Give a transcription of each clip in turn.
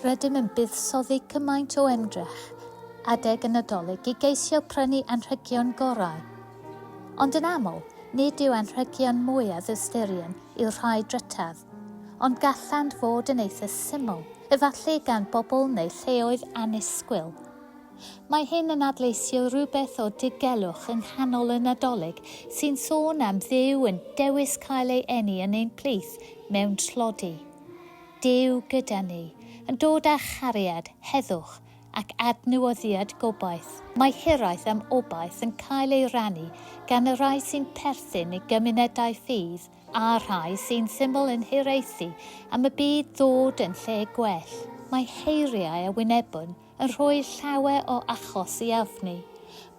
Rydym yn buddsoddi cymaint o ymdrech adeg y Nadolig i geisio prynu anrhygion gorau. Ond yn aml, nid yw anrhygion mwyaf ddysturion i'w rhai drytaf, ond gallant fod yn eitha syml, efallai gan bobl neu lleoedd annisgwyl. Mae hyn yn adleisio rhywbeth o digelwch yng nghanol y Nadolig sy'n sôn am Dduw yn dewis cael ei eni yn ein plith mewn tlodi. Duw gyda ni, yn dod â chariad, heddwch ac adnewyddiad gobaith. Mae hiraeth am obaith yn cael ei rannu gan y rai sy'n perthyn i gymunedau ffydd a rhai sy'n syml yn hiraethu am y byd ddod yn lle gwell. Mae heiriau a wynebwn yn rhoi llawer o achos i afni.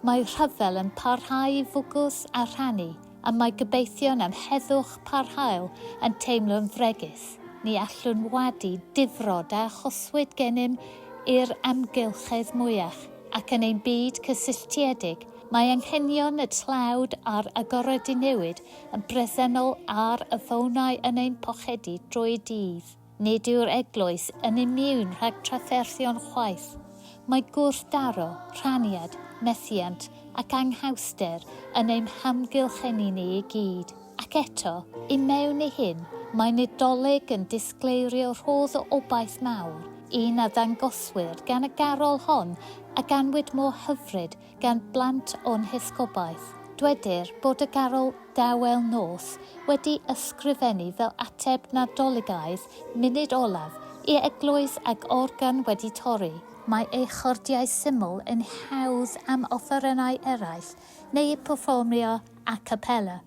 Mae rhyfel yn parhau i fwgwth a rhannu a mae gobeithion am heddwch parhaol yn teimlo'n fregus. Ni allwn wadu difrod a achoswyd gennym i'r amgylchedd mwyach ac yn ein byd cysylltiedig, mae anghenion y tlawd a'r agored i newid yn bresennol ar y ffonau yn ein pochedi drwy dydd. Nid yw'r eglwys yn imiwn rhag trafferthion chwaith. Mae gwrthdaro, rhaniad, methiant ac anghawster yn ein hamgylchenni ni i gyd. Ac eto, i mewn i hyn, mae Nadolig yn disgleirio rhodd o obaith mawr, un a ddangoswyr gan y garol hon a ganwyd mor hyfryd gan blant o'n hysgobaeth. Dwedir bod y garol dawel nos wedi ysgrifennu fel ateb Nadoligaidd munud olaf i eglwys ag organ wedi torri. Mae ei chordiau syml yn hawdd am offerynnau eraill neu i perfformio a capella.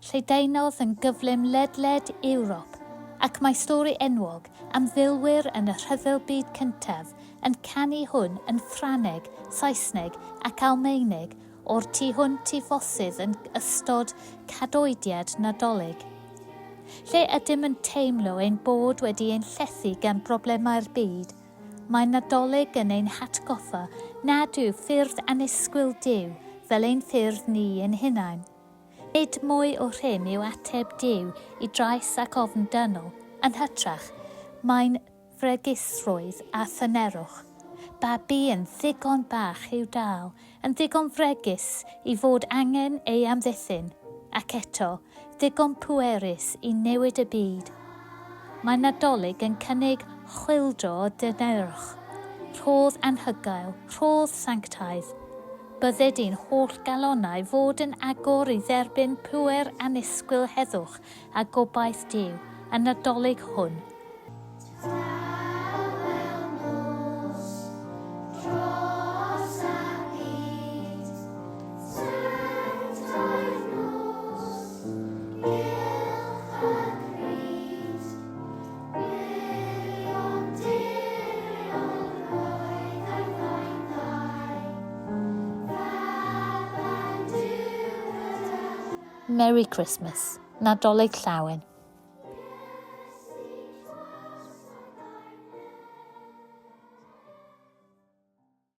Lledaenodd yn gyflym ledled Ewrop, ac mae stori enwog am ddilwyr yn y rhyfel byd cyntaf yn canu hwn yn Ffrangeg, Saesneg ac Almaeneg o'r tu hwnt i fosydd yn ystod cadoediad Nadolig. Lle ydym yn teimlo ein bod wedi ein llethu gan broblemau'r byd, mae Nadolig yn ein hatgoffa nad yw ffyrdd annisgwyl Duw fel ein ffyrdd ni ein hunain. Nid mwy o rhym yw ateb Duw i drais ac ofn dynol, yn hytrach, mae'n fregisrwydd a thynerwch. Babi yn ddigon bach i'w dal, yn ddigon fregus i fod angen ei amddiffyn, ac eto, ddigon pwerus i newid y byd. Mae Nadolig yn cynnig chwyldro o dynerwch, rhodd anhygoel, rhodd sanctaidd. Bydded i'n holl galonau fod yn agor i dderbyn pŵer annisgwyl heddwch a gobaith Duw a Nadolig hwn. Merry Christmas, Nadolig llawen.